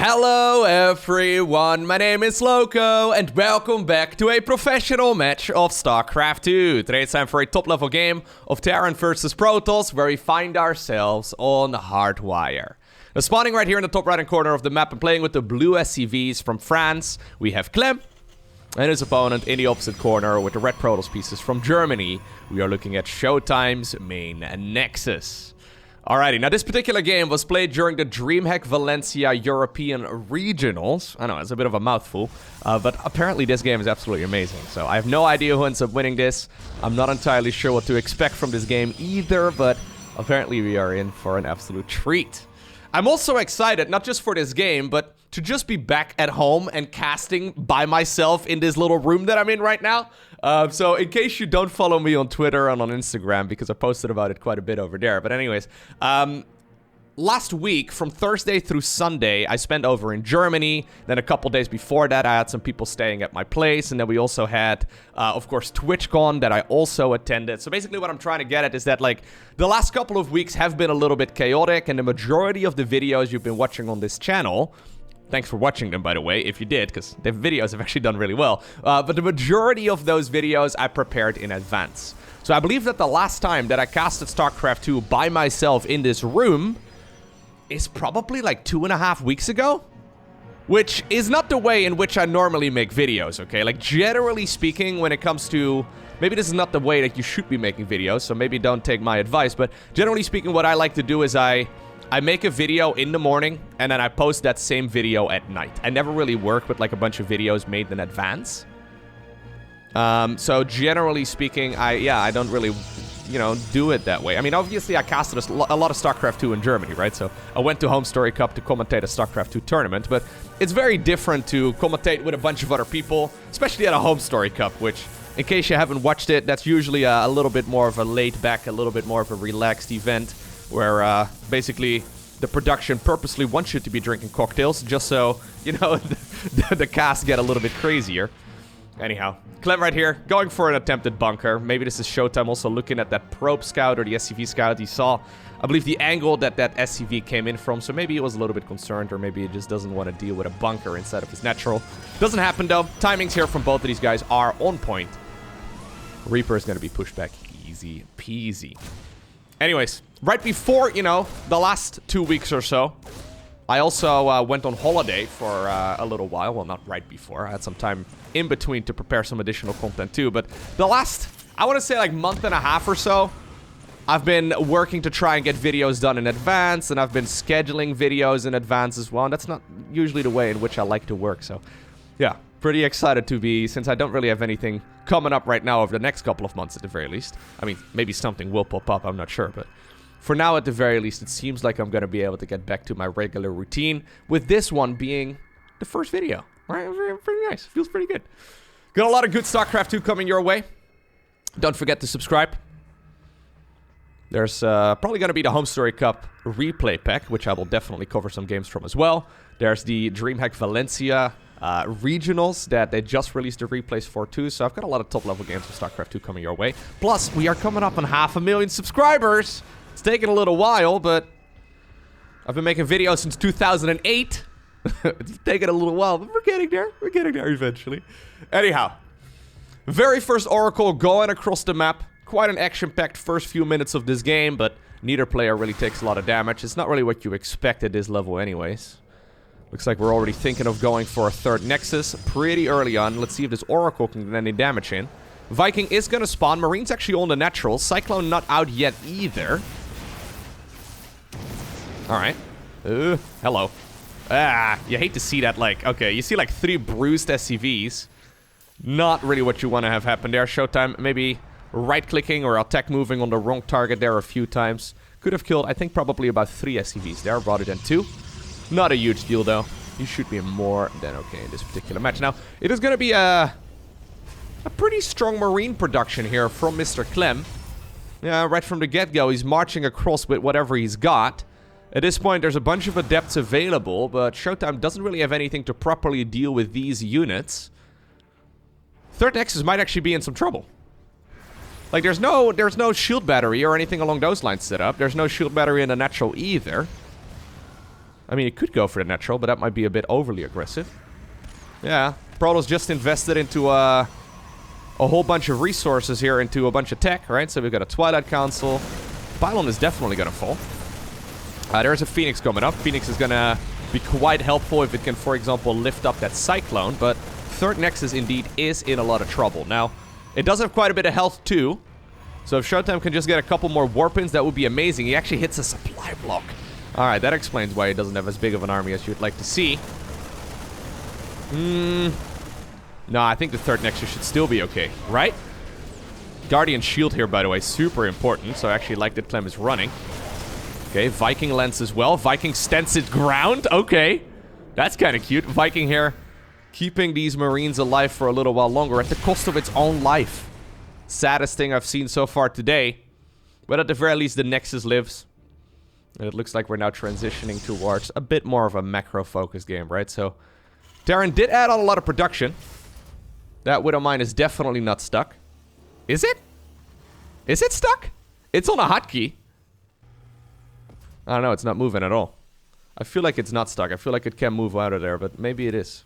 Hello everyone, my name is Lowko and welcome back to a professional match of StarCraft 2. Today it's time for a top level game of Terran versus Protoss where we find ourselves on Hardwire. Now spawning right here in the top right hand corner of the map and playing with the blue SCVs from France, we have Clem and his opponent in the opposite corner with the red Protoss pieces from Germany. We are looking at ShoWTimE's main Nexus. Alrighty, now this particular game was played during the DreamHack Valencia European Regionals. I know, it's a bit of a mouthful, but apparently this game is absolutely amazing. So I have no idea who ends up winning this. I'm not entirely sure what to expect from this game either, but apparently we are in for an absolute treat. I'm also excited, not just for this game, but to just be back at home and casting by myself in this little room that I'm in right now. So in case you don't follow me on Twitter and on Instagram, because I posted about it quite a bit over there. But anyways, last week, from Thursday through Sunday, I spent over in Germany. Then a couple days before that, I had some people staying at my place. And then we also had, of course, TwitchCon that I also attended. So basically what I'm trying to get at is that, like, the last couple of weeks have been a little bit chaotic. And the majority of the videos you've been watching on this channel... Thanks for watching them, by the way, if you did, because the videos have actually done really well. But the majority of those videos I prepared in advance. So I believe that the last time that I casted StarCraft 2 by myself in this room is probably like 2.5 weeks ago. Which is not the way in which I normally make videos, okay? Like, generally speaking, when it comes to... Maybe this is not the way that you should be making videos, so maybe don't take my advice. But generally speaking, what I like to do is I make a video in the morning, and then I post that same video at night. I never really work with, like, a bunch of videos made in advance. So, generally speaking, I don't really, you know, do it that way. I mean, obviously, I casted a lot of StarCraft 2 in Germany, right? So, I went to Home Story Cup to commentate a StarCraft 2 tournament, but it's very different to commentate with a bunch of other people, especially at a Home Story Cup, which, in case you haven't watched it, that's usually a little bit more of a laid-back, a little bit more of a relaxed event, where basically the production purposely wants you to be drinking cocktails just so, you know, the casts get a little bit crazier. Anyhow, Clem right here, going for an attempted bunker. Maybe this is ShoWTimE also looking at that probe scout or the SCV scout. He saw, I believe, the angle that SCV came in from, so maybe he was a little bit concerned, or maybe he just doesn't want to deal with a bunker instead of his natural. Doesn't happen, though. Timings here from both of these guys are on point. Reaper is going to be pushed back easy peasy. Anyways, right before, you know, the last 2 weeks or so, I also went on holiday for a little while. Well, not right before. I had some time in between to prepare some additional content too. But the last, I want to say, like, month and a half or so, I've been working to try and get videos done in advance. And I've been scheduling videos in advance as well. And that's not usually the way in which I like to work. So, yeah, pretty excited to be, since I don't really have anything coming up right now over the next couple of months at the very least. I mean, maybe something will pop up, I'm not sure, but for now at the very least, it seems like I'm going to be able to get back to my regular routine, with this one being the first video. Right? Pretty nice. Feels pretty good. Got a lot of good StarCraft 2 coming your way. Don't forget to subscribe. There's probably going to be the Home Story Cup replay pack, which I will definitely cover some games from as well. There's the DreamHack Valencia regionals that they just released the replays for too, so I've got a lot of top level games of StarCraft 2 coming your way. Plus, we are coming up on 500,000 subscribers. It's taken a little while, but I've been making videos since 2008. It's taken a little while, but we're getting there. We're getting there eventually. Anyhow, very first Oracle going across the map. Quite an action-packed first few minutes of this game, but neither player really takes a lot of damage. It's not really what you expect at this level anyways. Looks like we're already thinking of going for a third Nexus pretty early on. Let's see if this Oracle can get any damage in. Viking is going to spawn. Marine's actually on the natural. Cyclone not out yet either. Alright. Hello. You hate to see that, like, okay, you see like 3 bruised SCVs. Not really what you want to have happen there. ShoWTimE maybe right-clicking or attack moving on the wrong target there a few times. Could have killed, I think, probably about 3 SCVs there rather than 2. Not a huge deal, though. You should be more than okay in this particular match. Now, it is going to be a pretty strong Marine production here from Mr. Clem. Yeah, right from the get-go, he's marching across with whatever he's got. At this point, there's a bunch of adepts available, but ShoWTimE doesn't really have anything to properly deal with these units. Third Nexus might actually be in some trouble. Like, there's no shield battery or anything along those lines set up. There's no shield battery in the natural either. I mean, it could go for the natural, but that might be a bit overly aggressive. Yeah, Protoss just invested into a whole bunch of resources here into a bunch of tech, right? So we've got a Twilight Council. Pylon is definitely going to fall. There's a Phoenix coming up. Phoenix is going to be quite helpful if it can, for example, lift up that Cyclone. But third Nexus indeed is in a lot of trouble. Now, it does have quite a bit of health too. So if ShoWTimE can just get a couple more Warpins, that would be amazing. He actually hits a supply block. Alright, that explains why he doesn't have as big of an army as you'd like to see. No, I think the third Nexus should still be okay, right? Guardian Shield here, by the way, super important. So I actually like that Clem is running. Okay, Viking Lens as well. Viking stents its ground. Okay, that's kind of cute. Viking here keeping these Marines alive for a little while longer at the cost of its own life. Saddest thing I've seen so far today. But at the very least, the Nexus lives. And it looks like we're now transitioning towards a bit more of a macro-focused game, right? So, Terran did add on a lot of production. That Widow Mine is definitely not stuck. Is it? Is it stuck? It's on a hotkey. I don't know, it's not moving at all. I feel like it's not stuck. I feel like it can move out of there, but maybe it is.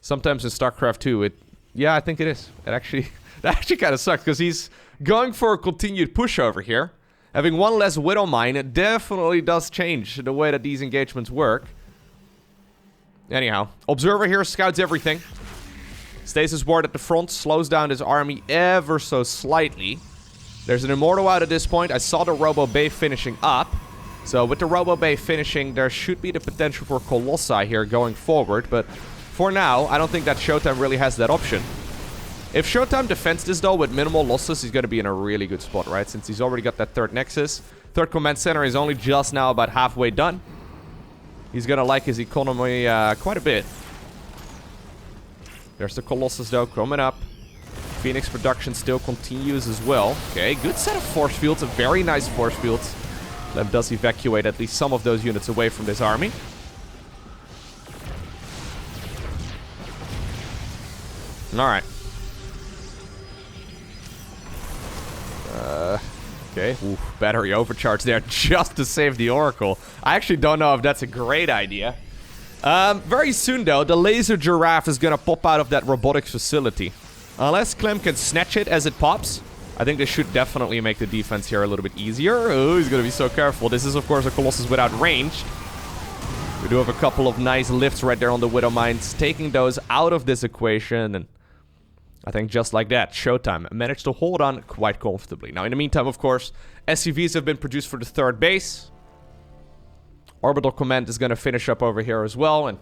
Sometimes in StarCraft 2, yeah, I think it is. It actually... That actually kind of sucks, because he's going for a continued push over here. Having one less Widow Mine, it definitely does change the way that these engagements work. Anyhow, Observer here scouts everything. Stasis Ward at the front, slows down his army ever so slightly. There's an Immortal out at this point. I saw the Robo Bay finishing up. So with the Robo Bay finishing, there should be the potential for Colossi here going forward. But for now, I don't think that ShoWTimE really has that option. If ShoWTimE defends this, though, with minimal losses, he's going to be in a really good spot, right? Since he's already got that third Nexus. Third Command Center is only just now about halfway done. He's going to like his economy quite a bit. There's the Colossus, though, coming up. Phoenix production still continues as well. Okay, good set of force fields. A very nice force fields. That does evacuate at least some of those units away from this army. Alright. Okay, oof, battery overcharge there just to save the Oracle. I actually don't know if that's a great idea. Very soon, though, the laser giraffe is gonna pop out of that robotics facility. Unless Clem can snatch it as it pops, I think this should definitely make the defense here a little bit easier. Oh, he's gonna be so careful. This is, of course, a Colossus without range. We do have a couple of nice lifts right there on the Widow Mines, taking those out of this equation, and I think just like that, ShoWTimE managed to hold on quite comfortably. Now, in the meantime, of course, SCVs have been produced for the third base. Orbital Command is going to finish up over here as well. And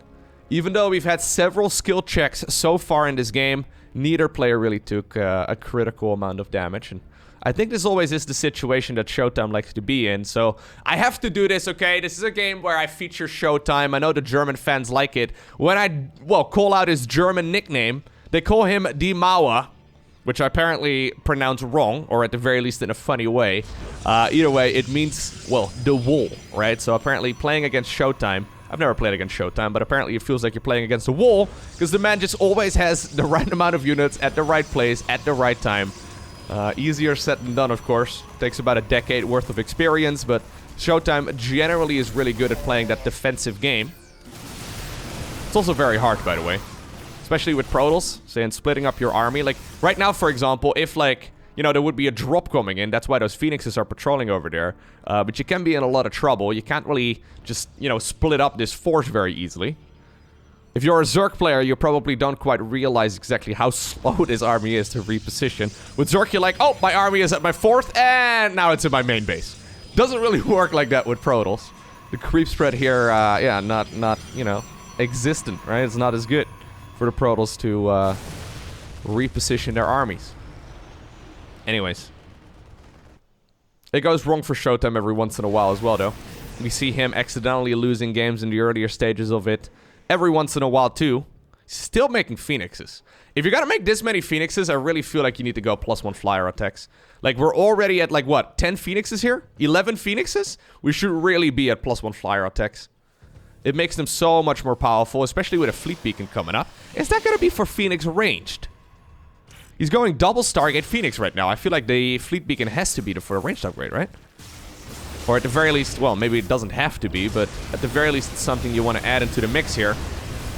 even though we've had several skill checks so far in this game, neither player really took a critical amount of damage. And I think this always is the situation that ShoWTimE likes to be in. So I have to do this, okay? This is a game where I feature ShoWTimE. I know the German fans like it. When I, well, call out his German nickname, they call him Die Mauer, which I apparently pronounce wrong, or at the very least in a funny way. Either way, it means, well, the wall, right? So apparently playing against ShoWTimE, I've never played against ShoWTimE, but apparently it feels like you're playing against a wall, because the man just always has the right amount of units at the right place at the right time. Easier said than done, of course. Takes about a decade worth of experience, but ShoWTimE generally is really good at playing that defensive game. It's also very hard, by the way. Especially with Protoss, saying splitting up your army. Like, right now, for example, if, like, you know, there would be a drop coming in, that's why those Phoenixes are patrolling over there. But you can be in a lot of trouble. You can't really just, you know, split up this force very easily. If you're a Zerg player, you probably don't quite realize exactly how slow this army is to reposition. With Zerg, you're like, oh, my army is at my fourth, and now it's in my main base. Doesn't really work like that with Protoss. The creep spread here, yeah, not, you know, existent, right? It's not as good for the Protoss to reposition their armies. Anyways. It goes wrong for ShoWTimE every once in a while as well, though. We see him accidentally losing games in the earlier stages of it. Every once in a while, too. Still making Phoenixes. If you're gonna make this many Phoenixes, I really feel like you need to go +1 flyer attacks. Like, we're already at, like, what, 10 Phoenixes here? 11 Phoenixes? We should really be at +1 flyer attacks. It makes them so much more powerful, especially with a fleet beacon coming up. Is that gonna be for Phoenix ranged? He's going double Stargate Phoenix right now. I feel like the fleet beacon has to be for a ranged upgrade, right? Or at the very least, well, maybe it doesn't have to be, but at the very least, it's something you want to add into the mix here.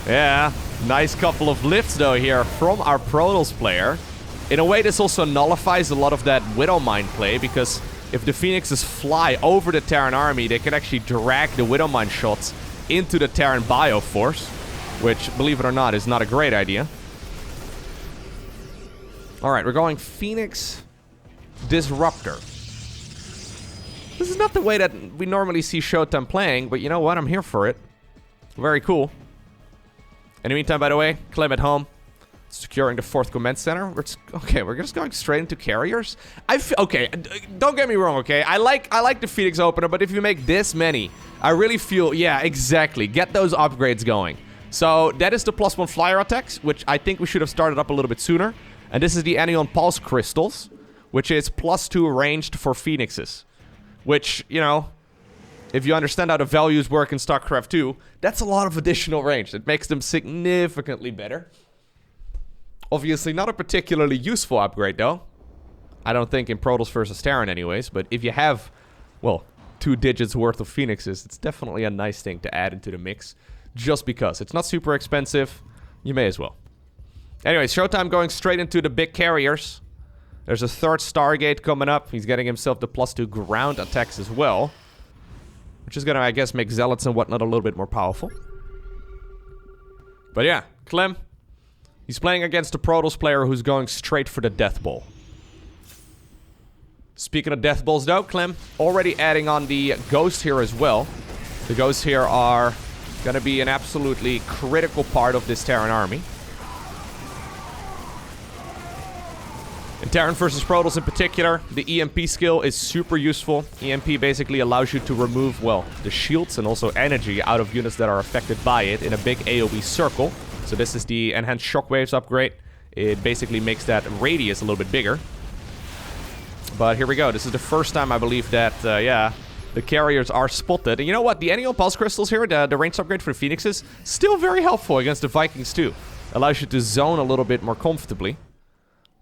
Yeah, nice couple of lifts, though, here from our Protoss player. In a way, this also nullifies a lot of that Widowmine play, because if the Phoenixes fly over the Terran army, they can actually drag the Widowmine shots into the Terran Bioforce, which, believe it or not, is not a great idea. Alright, we're going Phoenix Disruptor. This is not the way that we normally see ShoWTimE playing, but you know what? I'm here for it. Very cool. In the meantime, by the way, Clem at home. Securing the 4th Command Center. Okay, we're just going straight into carriers. Okay, don't get me wrong, okay? I like the Phoenix opener, but if you make this many, I really feel... Yeah, exactly. Get those upgrades going. So, that is the +1 flyer attacks, which I think we should have started up a little bit sooner. And this is the Anion Pulse Crystals, which is +2 ranged for Phoenixes. Which, you know, if you understand how the values work in StarCraft 2, that's a lot of additional range. It makes them significantly better. Obviously, not a particularly useful upgrade, though. I don't think in Protoss versus Terran anyways, but if you have, well, 2 digits worth of Phoenixes, it's definitely a nice thing to add into the mix. Just because. It's not super expensive, you may as well. Anyways, ShoWTimE going straight into the big carriers. There's a 3rd Stargate coming up. He's getting himself the +2 ground attacks as well. Which is gonna, I guess, make Zealots and whatnot a little bit more powerful. But yeah, Clem. He's playing against a Protoss player who's going straight for the Death Ball. Speaking of Death Balls, though, Clem already adding on the Ghost here as well. The Ghosts here are gonna be an absolutely critical part of this Terran army. In Terran versus Protoss in particular, the EMP skill is super useful. EMP basically allows you to remove, well, the shields and also energy out of units that are affected by it in a big AoE circle. So this is the Enhanced Shockwaves upgrade. It basically makes that radius a little bit bigger. But here we go. This is the first time I believe that, yeah, the carriers are spotted. And you know what? The Annual Pulse Crystals here, the range upgrade for the Phoenixes, still very helpful against the Vikings too. Allows you to zone a little bit more comfortably.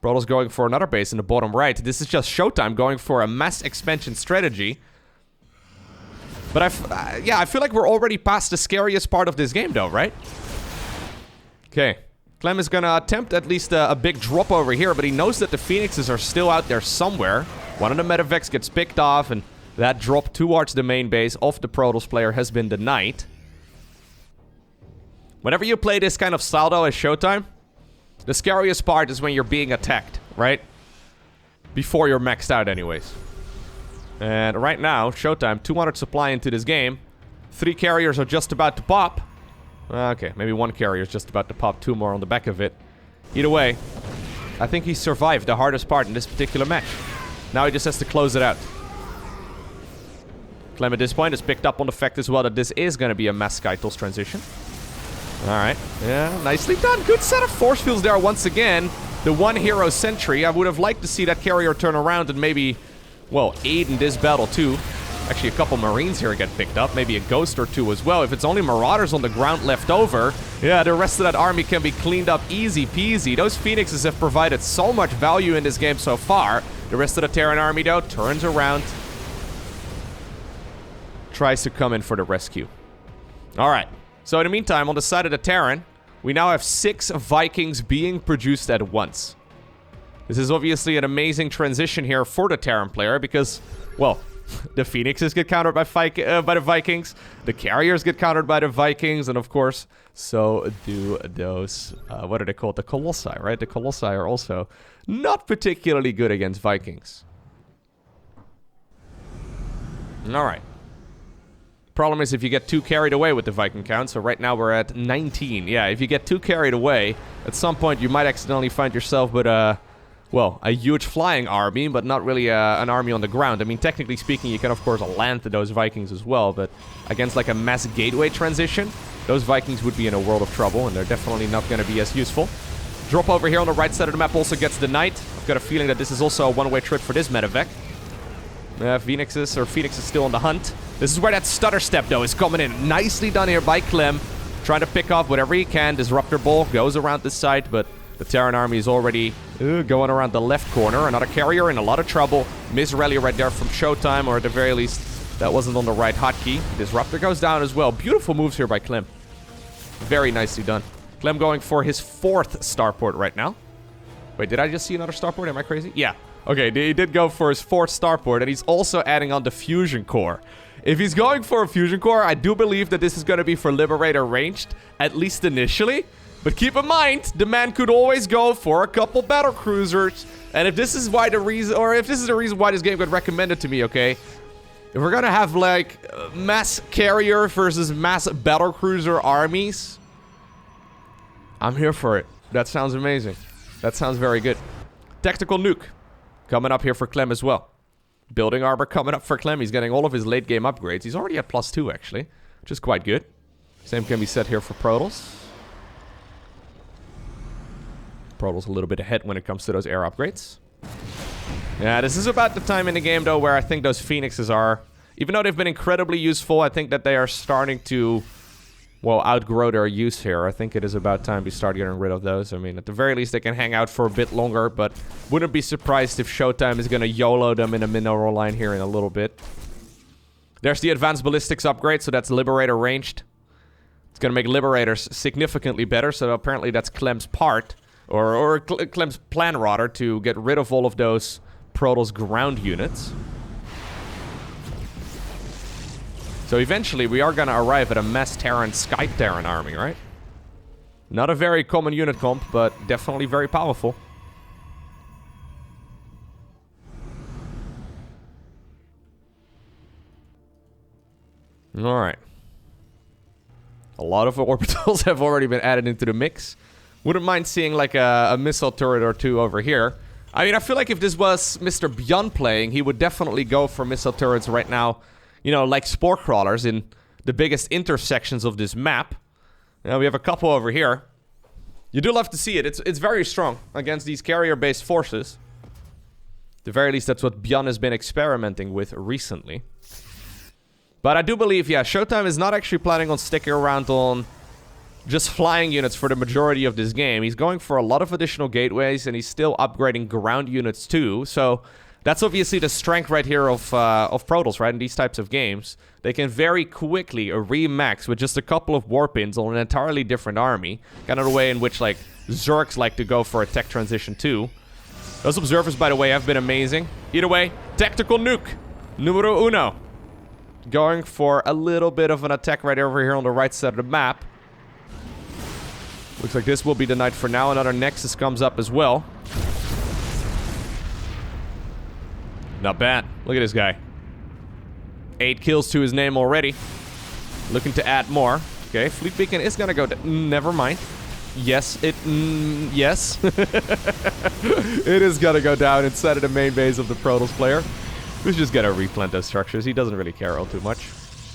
Protoss going for another base in the bottom right. This is just ShoWTimE going for a mass expansion strategy. But yeah, I feel like we're already past the scariest part of this game though, right? Okay. Clem is gonna attempt at least a big drop over here, but he knows that the Phoenixes are still out there somewhere. One of the Medivacs gets picked off, and that drop towards the main base of the Protoss player has been denied. Whenever you play this kind of style though as ShoWTimE, the scariest part is when you're being attacked, right? Before you're maxed out anyways. And right now, ShoWTimE, 200 supply into this game. 3 carriers are just about to pop. Okay, maybe 1 carrier is just about to pop, 2 more on the back of it. Either way, I think he survived the hardest part in this particular match. Now he just has to close it out. Clem at this point has picked up on the fact as well that this is going to be a mass Skytools transition. Alright, yeah, nicely done. Good set of force fields there once again. The 1 hero sentry. I would have liked to see that carrier turn around and maybe, well, aid in this battle too. Actually, a couple Marines here get picked up. Maybe a Ghost or 2 as well. If it's only Marauders on the ground left over, yeah, the rest of that army can be cleaned up easy peasy. Those Phoenixes have provided so much value in this game so far. The rest of the Terran army, though, turns around. Tries to come in for the rescue. Alright. So in the meantime, on the side of the Terran, we now have 6 Vikings being produced at once. This is obviously an amazing transition here for the Terran player because, well, the Phoenixes get countered by the Vikings, the carriers get countered by the Vikings, and of course, so do those, what are they called? The Colossi, right? The Colossi are also not particularly good against Vikings. Alright. Problem is if you get too carried away with the Viking count, so right now we're at 19. Yeah, if you get too carried away, at some point you might accidentally find yourself with well, a huge flying army, but not really an army on the ground. I mean, technically speaking, you can of course land those Vikings as well, but against like a mass gateway transition, those Vikings would be in a world of trouble, and they're definitely not going to be as useful. Drop over here on the right side of the map also gets denied. I've got a feeling that this is also a one-way trip for this Medivac. Phoenix is still on the hunt. This is where that stutter step, though, is coming in. Nicely done here by Clem. Trying to pick off whatever he can. Disruptor Ball goes around this side, but the Terran army is already going around the left corner. Another carrier in a lot of trouble. Miss rally right there from ShoWTimE, or at the very least, That wasn't on the right hotkey. Disruptor goes down as well. Beautiful moves here by Clem. Very nicely done. Clem going for his 4th starport right now. Wait, did I just see another starport? Am I crazy? Yeah. Okay, he did go for his 4th starport, and he's also adding on the fusion core. If he's going for a fusion core, I do believe that this is going to be for Liberator ranged, at least initially. But keep in mind, the man could always go for a couple battle cruisers. And if this is why the reason, or if this is the reason why this game got recommended to me, okay? If we're gonna have like mass carrier versus mass battle cruiser armies, I'm here for it. That sounds amazing. That sounds very good. Tactical nuke coming up here for Clem as well. Building armor coming up for Clem. He's getting all of his late game upgrades. He's already at +2 actually, which is quite good. Same can be said here for Protoss. Protoss a little bit ahead when it comes to those air upgrades. Yeah, this is about the time in the game though where I think those Phoenixes are, even though they've been incredibly useful, I think that they are starting to, well, outgrow their use here. I think it is about time we start getting rid of those. I mean, at the very least, they can hang out for a bit longer, but wouldn't be surprised if ShoWTimE is going to YOLO them in a mineral line here in a little bit. There's the advanced ballistics upgrade, so that's Liberator ranged. It's going to make Liberators significantly better, so apparently that's Clem's part, or Clem's plan, rather, to get rid of all of those Protoss ground units. So eventually we are gonna arrive at a mass Terran Sky Terran army, right? Not a very common unit comp, but definitely very powerful. Alright. A lot of orbitals have already been added into the mix. Wouldn't mind seeing like a missile turret or two over here. I mean, I feel like if this was Mr. Beyond playing, he would definitely go for missile turrets right now. You know, like spore crawlers in the biggest intersections of this map. We have a couple over here. You do love to see it. It's very strong against these carrier-based forces. At the very least, that's what Beyond has been experimenting with recently. But I do believe, yeah, ShoWTimE is not actually planning on sticking around on just flying units for the majority of this game. He's going for a lot of additional gateways, and he's still upgrading ground units too. So that's obviously the strength right here of Protoss, right? In these types of games, they can very quickly re-max with just a couple of warpins on an entirely different army. Kind of the way in which, like, Zergs like to go for a tech transition too. Those observers, by the way, have been amazing. Either way, tactical nuke, numero uno. Going for a little bit of an attack right over here on the right side of the map. Looks like this will be the night for now. Another Nexus comes up as well. Not bad. Look at this guy. 8 kills to his name already. Looking to add more. Okay, Fleet Beacon is gonna go... never mind. Yes, yes. It is gonna go down inside of the main base of the Protoss player. Who's just gonna replant those structures. He doesn't really care all too much.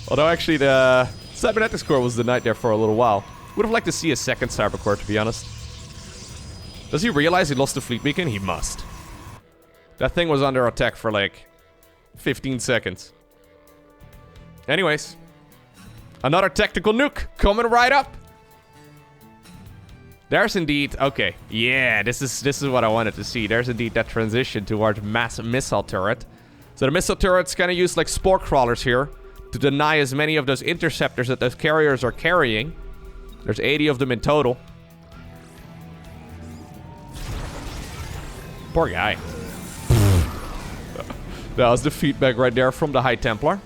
Although, actually, the Cybernetics Core was denied there for a little while. Would have liked to see a second Cyber Core, to be honest. Does he realize he lost the Fleet Beacon? He must. That thing was under attack for like 15 seconds. Anyways. Another tactical nuke coming right up. There's indeed... okay. Yeah, this is what I wanted to see. There's indeed that transition towards mass missile turret. So the missile turret's kind of used like spore crawlers here to deny as many of those interceptors that those carriers are carrying. There's 80 of them in total. Poor guy. That was the feedback right there from the High Templar.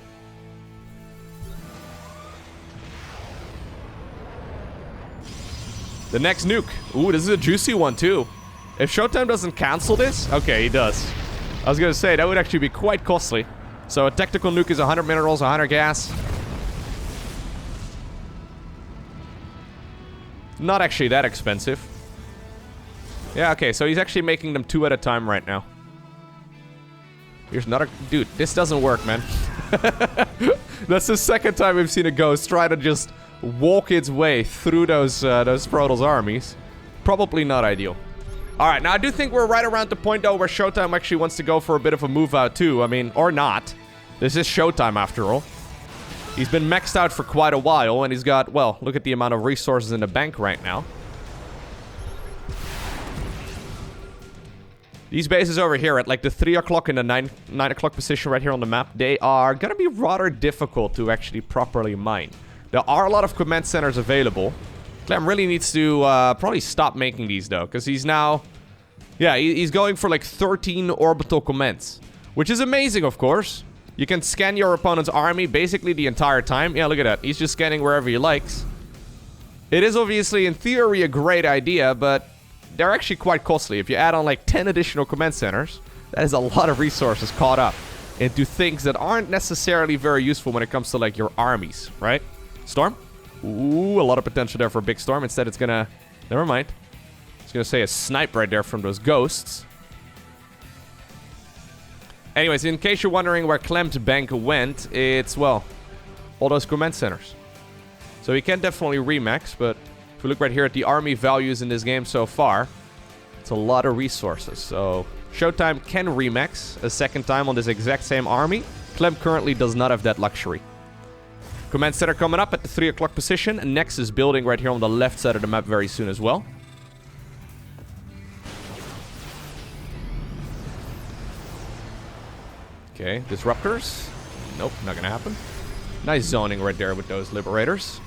The next nuke. Ooh, this is a juicy one too. If ShoWTimE doesn't cancel this... okay, he does. I was gonna say, that would actually be quite costly. So a tactical nuke is 100 minerals, 100 gas. Not actually that expensive. Yeah, okay, so he's actually making them 2 at a time right now. Here's another... dude, this doesn't work, man. That's the second time we've seen a ghost try to just walk its way through those Protoss armies. Probably not ideal. Alright, now I do think we're right around the point, though, where ShoWTimE actually wants to go for a bit of a move out, too. I mean, or not. This is ShoWTimE, after all. He's been maxed out for quite a while, and he's got, well, look at the amount of resources in the bank right now. These bases over here at like the 3 o'clock and the 9 o'clock position right here on the map, they are going to be rather difficult to actually properly mine. There are a lot of command centers available. Clem really needs to probably stop making these though, because he's now... Yeah, he's going for like 13 orbital commands, which is amazing, of course. You can scan your opponent's army basically the entire time. Yeah, look at that. He's just scanning wherever he likes. It is obviously, in theory, a great idea, but they're actually quite costly. If you add on like 10 additional command centers, that is a lot of resources caught up into things that aren't necessarily very useful when it comes to like your armies, right? Storm? Ooh, a lot of potential there for a big storm. Instead, it's gonna... Never mind. It's gonna say a snipe right there from those ghosts. Anyways, in case you're wondering where Clem's bank went, it's, well, all those command centers. So he can definitely remax, but if we look right here at the army values in this game so far, it's a lot of resources. So ShoWTimE can remax a second time on this exact same army. Clem currently does not have that luxury. Command center coming up at the 3 o'clock position. And next is building right here on the left side of the map very soon as well. Okay, disruptors. Nope, not gonna happen. Nice zoning right there with those liberators.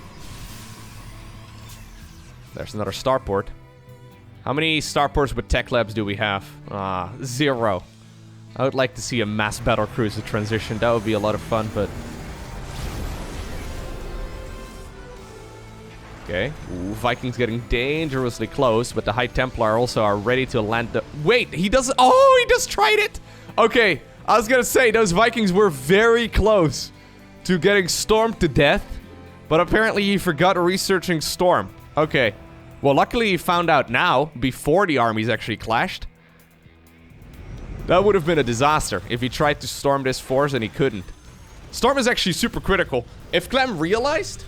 There's another starport. How many starports with tech labs do we have? 0. I would like to see a mass battle cruiser transition. That would be a lot of fun, but... Okay. Ooh, Vikings getting dangerously close, but the High Templar also are ready to land the... Wait, he doesn't... Oh, he just tried it! Okay, I was gonna say, those Vikings were very close to getting stormed to death, but apparently he forgot researching storm. Okay. Well, luckily he found out now, before the armies actually clashed. That would have been a disaster if he tried to storm this force and he couldn't. Storm is actually super critical. If Clem realized,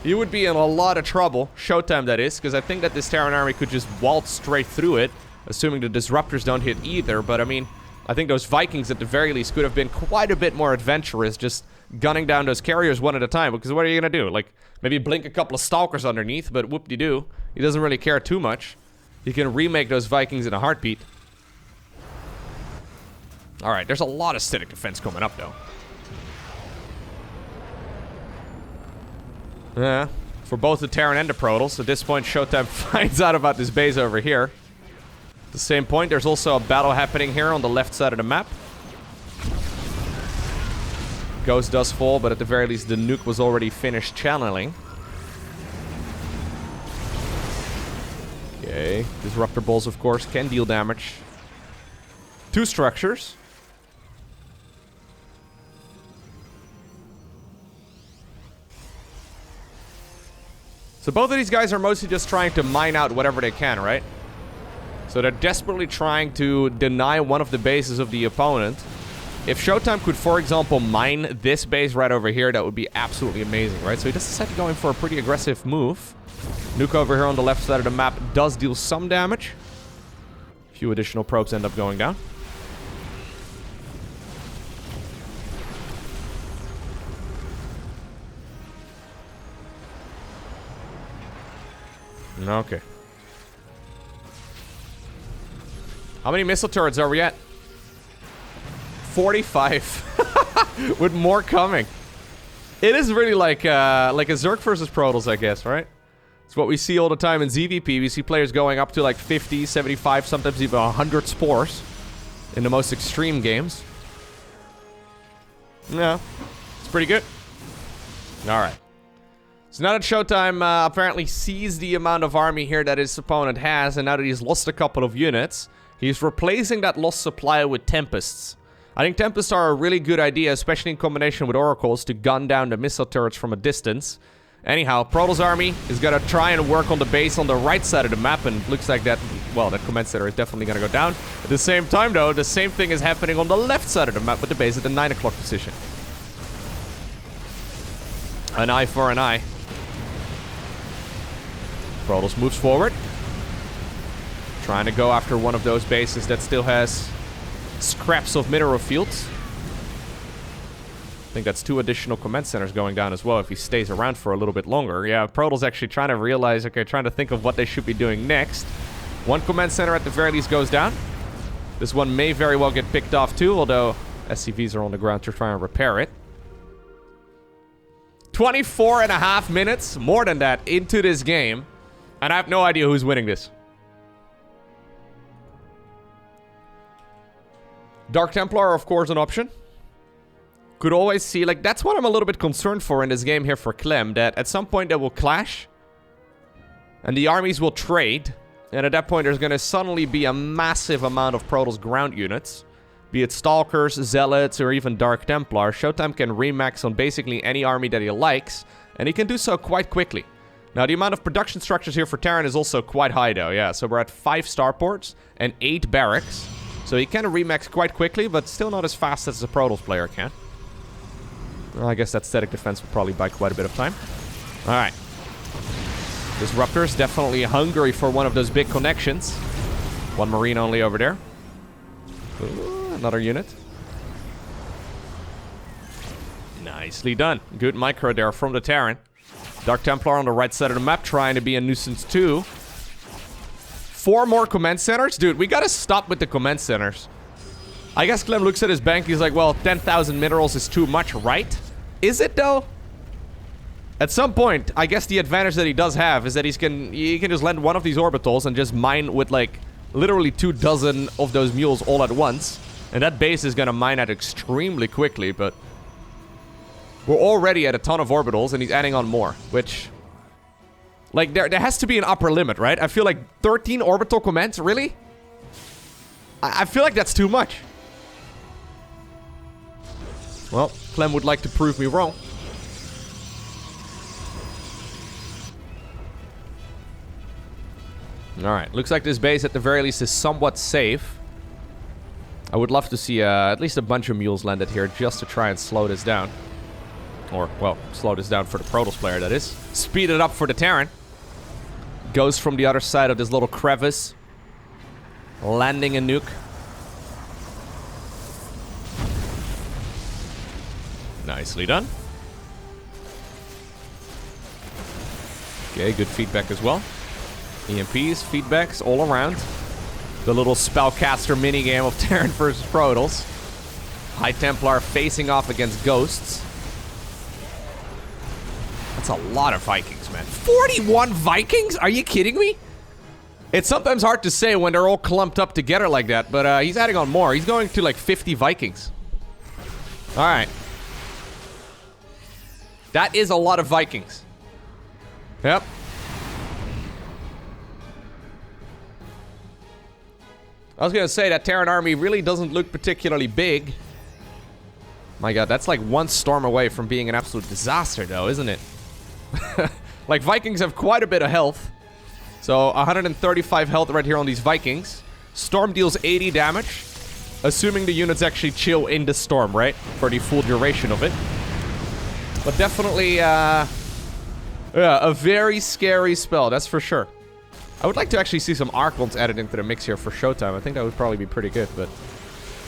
he would be in a lot of trouble. ShoWTimE, that is, because I think that this Terran army could just waltz straight through it, assuming the disruptors don't hit either. But, I mean, I think those Vikings, at the very least, could have been quite a bit more adventurous, just gunning down those carriers one at a time. Because what are you going to do? Like, maybe blink a couple of stalkers underneath, but whoop-de-doo. He doesn't really care too much. He can remake those Vikings in a heartbeat. Alright, there's a lot of static defense coming up, though. Yeah, for both the Terran and the Protoss. At this point, ShoWTimE finds out about this base over here. At the same point, there's also a battle happening here on the left side of the map. Ghost does fall, but at the very least, the nuke was already finished channeling. Okay, disruptor balls, of course, can deal damage. 2 structures. So both of these guys are mostly just trying to mine out whatever they can, right? So they're desperately trying to deny one of the bases of the opponent. If ShoWTimE could, for example, mine this base right over here, that would be absolutely amazing, right? So he does decide to go in for a pretty aggressive move. Nuke over here on the left side of the map does deal some damage. A few additional probes end up going down. Okay. How many missile turrets are we at? 45. With more coming. It is really like a Zerg versus Protoss, I guess, right? It's what we see all the time in ZVP. We see players going up to like 50, 75, sometimes even 100 spores in the most extreme games. Yeah, it's pretty good. Alright. So now that ShoWTimE apparently sees the amount of army here that his opponent has, and now that he's lost a couple of units, he's replacing that lost supply with Tempests. I think Tempests are a really good idea, especially in combination with Oracles, to gun down the missile turrets from a distance. Anyhow, Protoss army is gonna try and work on the base on the right side of the map, and looks like that, well, that command center is definitely gonna go down. At the same time, though, the same thing is happening on the left side of the map with the base at the 9 o'clock position. An eye for an eye. Protoss moves forward. Trying to go after one of those bases that still has scraps of mineral fields. I think that's 2 additional command centers going down as well if he stays around for a little bit longer. Yeah, Protoss actually trying to realize, okay, trying to think of what they should be doing next. 1 command center at the very least goes down. This one may very well get picked off too, although SCVs are on the ground to try and repair it. 24.5 minutes, more than that, into this game. And I have no idea who's winning this. Dark Templar, of course, an option. Could always see, like, that's what I'm a little bit concerned for in this game here for Clem, that at some point they will clash. And the armies will trade. And at that point, there's going to suddenly be a massive amount of Protoss ground units. Be it Stalkers, Zealots, or even Dark Templar. ShoWTimE can remax on basically any army that he likes. And he can do so quite quickly. Now, the amount of production structures here for Terran is also quite high, though. Yeah, so we're at 5 starports and 8 barracks. So he can remax quite quickly, but still not as fast as a Protoss player can. Well, I guess that static defense will probably buy quite a bit of time. Alright. Disruptors definitely hungry for one of those big connections. 1 Marine only over there. Ooh, another unit. Nicely done. Good micro there from the Terran. Dark Templar on the right side of the map trying to be a nuisance too. 4 more command centers? Dude, we gotta stop with the command centers. I guess Clem looks at his bank, he's like, well, 10,000 minerals is too much, right? Is it though? At some point, I guess the advantage that he does have is that he can just land one of these orbitals and just mine with like literally 24 of those mules all at once. And that base is gonna mine out extremely quickly, but we're already at a ton of orbitals and he's adding on more, which, like, there has to be an upper limit, right? I feel like 13 orbital commands, really? I feel like that's too much. Well, Clem would like to prove me wrong. Alright, looks like this base at the very least is somewhat safe. I would love to see at least a bunch of mules landed here just to try and slow this down. Or, well, slow this down for the Protoss player, that is. Speed it up for the Terran. Goes from the other side of this little crevice. Landing a nuke. Nicely done. Okay, good feedback as well. EMPs, feedbacks all around. The little spellcaster minigame of Terran versus Protoss. High Templar facing off against Ghosts. That's a lot of Vikings, man. 41 Vikings? Are you kidding me? It's sometimes hard to say when they're all clumped up together like that, but he's adding on more. He's going to like 50 Vikings. Alright. That is a lot of Vikings. Yep. I was gonna say that Terran army really doesn't look particularly big. My god, that's like 1 storm away from being an absolute disaster though, isn't it? Like, Vikings have quite a bit of health. So, 135 health right here on these Vikings. Storm deals 80 damage. Assuming the units actually chill in the storm, right? For the full duration of it. But definitely, yeah, a very scary spell, that's for sure. I would like to actually see some Archons added into the mix here for ShoWTimE. I think that would probably be pretty good, but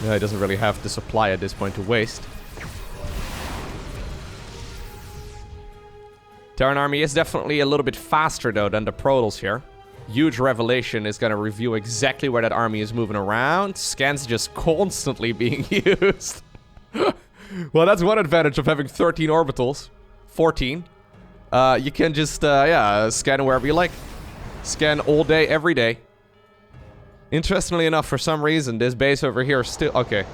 yeah, he doesn't really have the supply at this point to waste. Terran army is definitely a little bit faster, though, than the Protoss here. Huge Revelation is going to reveal exactly where that army is moving around. Scans just constantly being used. Well, that's one advantage of having 13 orbitals. 14. You can just, yeah, scan wherever you like. Scan all day, every day. Interestingly enough, for some reason, this base over here is still... Okay.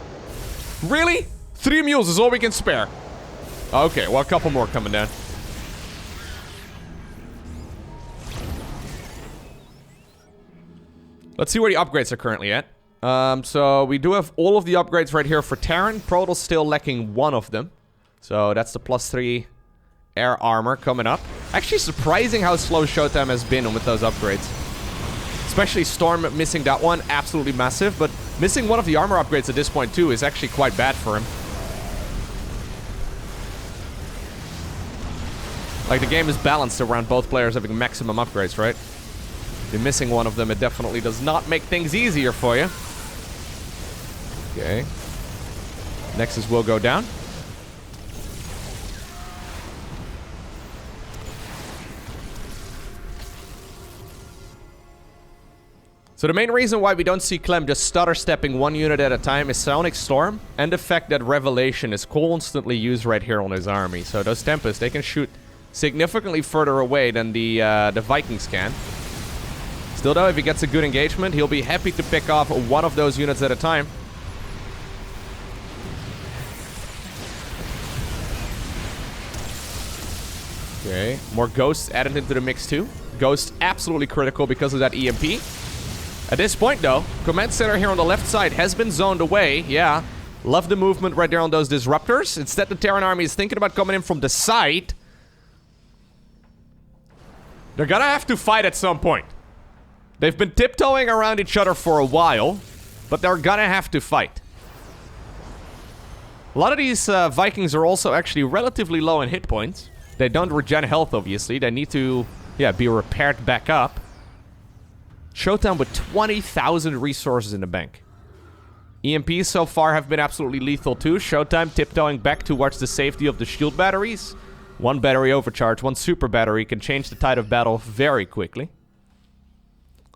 Really? 3 mules is all we can spare. Okay, well, a couple more coming down. Let's see where the upgrades are currently at. So we do have all of the upgrades right here for Terran. Protoss still lacking 1 of them. So that's the +3 air armor coming up. Actually surprising how slow ShoWTimE has been with those upgrades. Especially Storm missing that one, absolutely massive. But missing one of the armor upgrades at this point too is actually quite bad for him. Like, the game is balanced around both players having maximum upgrades, right? If you're missing one of them, it definitely does not make things easier for you. Okay. Nexus will go down. So the main reason why we don't see Clem just stutter-stepping one unit at a time is Sonic Storm, and the fact that Revelation is constantly used right here on his army. So those Tempests, they can shoot significantly further away than the Vikings can. Still though, if he gets a good engagement, he'll be happy to pick off one of those units at a time. Okay, more Ghosts added into the mix too. Ghosts absolutely critical because of that EMP. At this point though, Command Center here on the left side has been zoned away. Yeah, love the movement right there on those Disruptors. Instead, the Terran army is thinking about coming in from the side. They're gonna have to fight at some point. They've been tiptoeing around each other for a while, but they're gonna have to fight. A lot of these Vikings are also actually relatively low in hit points. They don't regen health, obviously. They need to, yeah, be repaired back up. ShoWTimE with 20,000 resources in the bank. EMPs so far have been absolutely lethal too. ShoWTimE tiptoeing back towards the safety of the shield batteries. One battery overcharge, one super battery can change the tide of battle very quickly.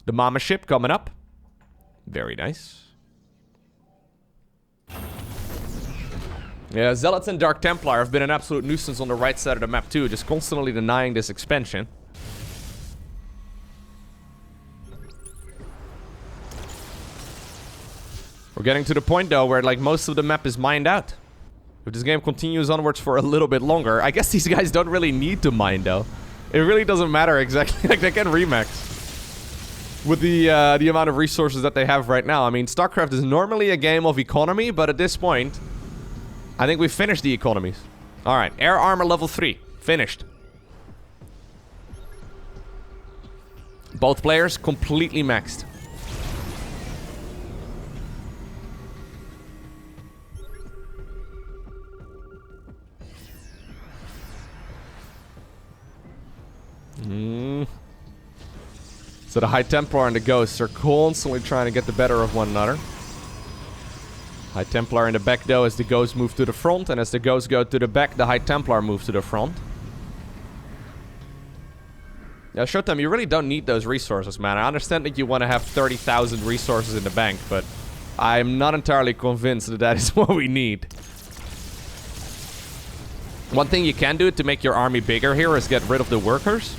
The Mama ship coming up. Very nice. Yeah, Zealots and Dark Templar have been an absolute nuisance on the right side of the map too, just constantly denying this expansion. We're getting to the point though where like most of the map is mined out. If this game continues onwards for a little bit longer, I guess these guys don't really need to mine though. It really doesn't matter exactly, like they can remax with the amount of resources that they have right now. I mean, StarCraft is normally a game of economy, but at this point, I think we've finished the economies. Alright, Air Armor level 3. Finished. Both players completely maxed. So the High Templar and the Ghosts are constantly trying to get the better of one another. High Templar in the back though as the Ghosts move to the front, and as the Ghosts go to the back, the High Templar moves to the front. Yeah, ShoWTimE, you really don't need those resources, man. I understand that you want to have 30,000 resources in the bank, but I'm not entirely convinced that that is what we need. One thing you can do to make your army bigger here is get rid of the workers.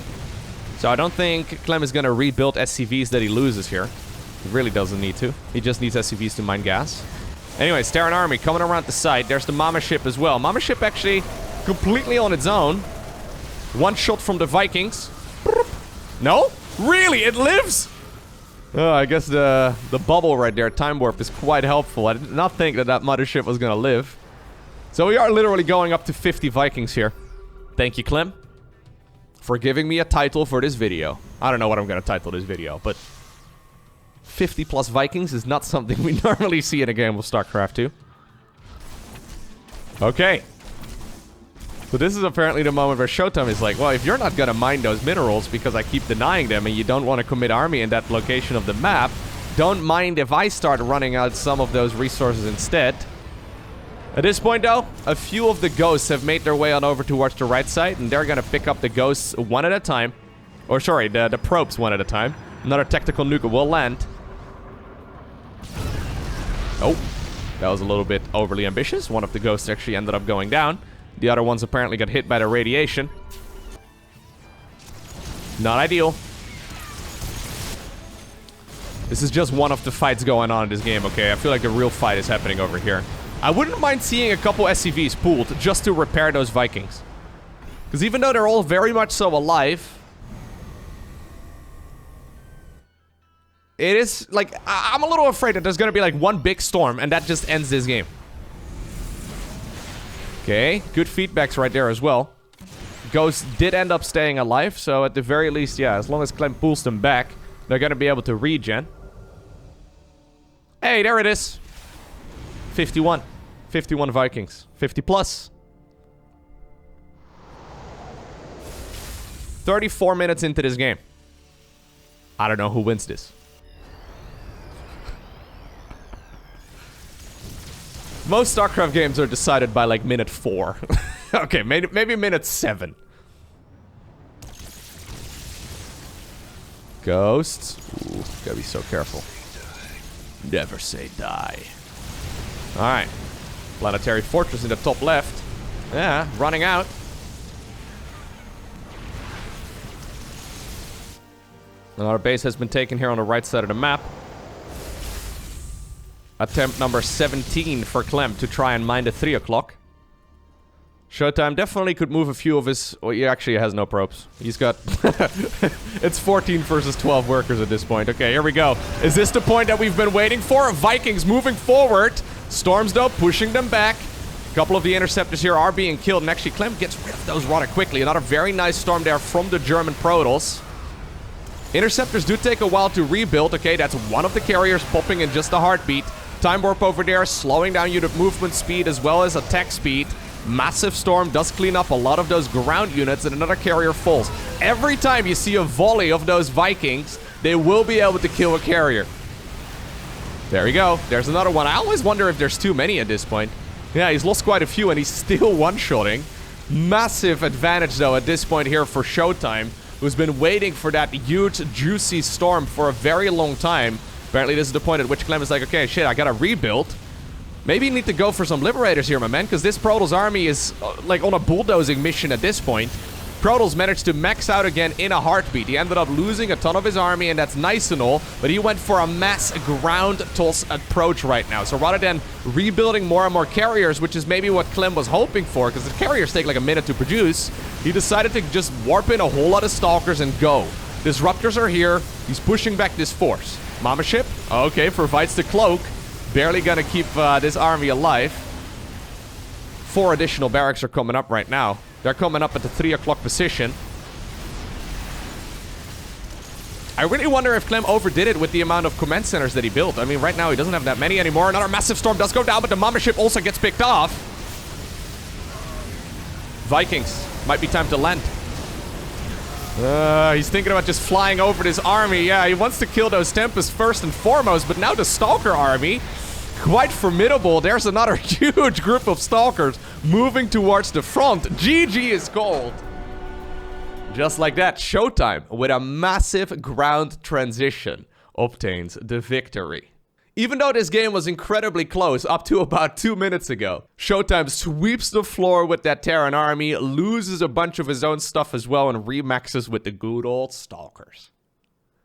So I don't think Clem is going to rebuild SCVs that he loses here. He really doesn't need to. He just needs SCVs to mine gas. Anyways, Terran army coming around the side. There's the Mama ship as well. Mama ship actually completely on its own. One shot from the Vikings. No? Really? It lives? Oh, I guess the bubble right there, Time Warp, is quite helpful. I did not think that that mothership was going to live. So we are literally going up to 50 Vikings here. Thank you, Clem, for giving me a title for this video. I don't know what I'm going to title this video, but 50 plus Vikings is not something we normally see in a game of StarCraft 2. Okay. So this is apparently the moment where ShoWTimE is like, well, if you're not going to mine those minerals because I keep denying them and you don't want to commit army in that location of the map, don't mind if I start running out some of those resources instead. At this point, though, a few of the Ghosts have made their way on over towards the right side, and they're going to pick up the Ghosts one at a time. Or, sorry, the probes one at a time. Another tactical nuke will land. Oh, that was a little bit overly ambitious. One of the Ghosts actually ended up going down. The other ones apparently got hit by the radiation. Not ideal. This is just one of the fights going on in this game, okay? I feel like a real fight is happening over here. I wouldn't mind seeing a couple SCVs pooled just to repair those Vikings. Because even though they're all very much so alive, it is, like, I'm a little afraid that there's going to be, like, one big storm and that just ends this game. Okay, good feedbacks right there as well. Ghosts did end up staying alive, so at the very least, yeah, as long as Clem pulls them back, they're going to be able to regen. Hey, there it is. 51. 51 Vikings. 50 plus. 34 minutes into this game. I don't know who wins this. Most StarCraft games are decided by like minute 4. Okay, maybe minute 7. Ghosts. Ooh, gotta be so careful. Never say die. Alright. Planetary Fortress in the top left. Yeah, running out. Another base has been taken here on the right side of the map. Attempt number 17 for Clem to try and mine the 3 o'clock. ShoWTimE definitely could move a few of his... Well, he actually has no probes. He's got... It's 14 versus 12 workers at this point. Okay, here we go. Is this the point that we've been waiting for? Vikings moving forward. Storms, though, pushing them back. A couple of the interceptors here are being killed. And actually, Clem gets rid of those rather quickly. Another very nice storm there from the German Protoss. Interceptors do take a while to rebuild. Okay, that's one of the carriers popping in just a heartbeat. Time warp over there, slowing down unit movement speed as well as attack speed. Massive storm does clean up a lot of those ground units, and another carrier falls. Every time you see a volley of those Vikings, they will be able to kill a carrier. There we go. There's another one. I always wonder if there's too many at this point. Yeah, he's lost quite a few, and he's still one-shotting. Massive advantage, though, at this point here for ShoWTimE, who's been waiting for that huge, juicy storm for a very long time. Apparently, this is the point at which Clem is like, okay, shit, I gotta rebuild. Maybe you need to go for some Liberators here, my man, because this Protoss army is, like, on a bulldozing mission at this point. Protoss managed to max out again in a heartbeat. He ended up losing a ton of his army, and that's nice and all, but he went for a mass ground toss approach right now. So rather than rebuilding more and more carriers, which is maybe what Clem was hoping for, because the carriers take like a minute to produce, he decided to just warp in a whole lot of Stalkers and go. Disruptors are here. He's pushing back this force. Mama ship, okay, provides the cloak. Barely gonna keep this army alive. 4 additional barracks are coming up right now. They're coming up at the 3 o'clock position. I really wonder if Clem overdid it with the amount of command centers that he built. I mean, right now he doesn't have that many anymore. Another massive storm does go down, but the Mama ship also gets picked off. Vikings, might be time to land. He's thinking about just flying over this army. Yeah, he wants to kill those Tempests first and foremost, but now the Stalker army, quite formidable. There's another huge group of Stalkers moving towards the front. GG is called. Just like that, ShoWTimE, with a massive ground transition, obtains the victory. Even though this game was incredibly close up to about 2 minutes ago, ShoWTimE sweeps the floor with that Terran army, loses a bunch of his own stuff as well, and remaxes with the good old Stalkers.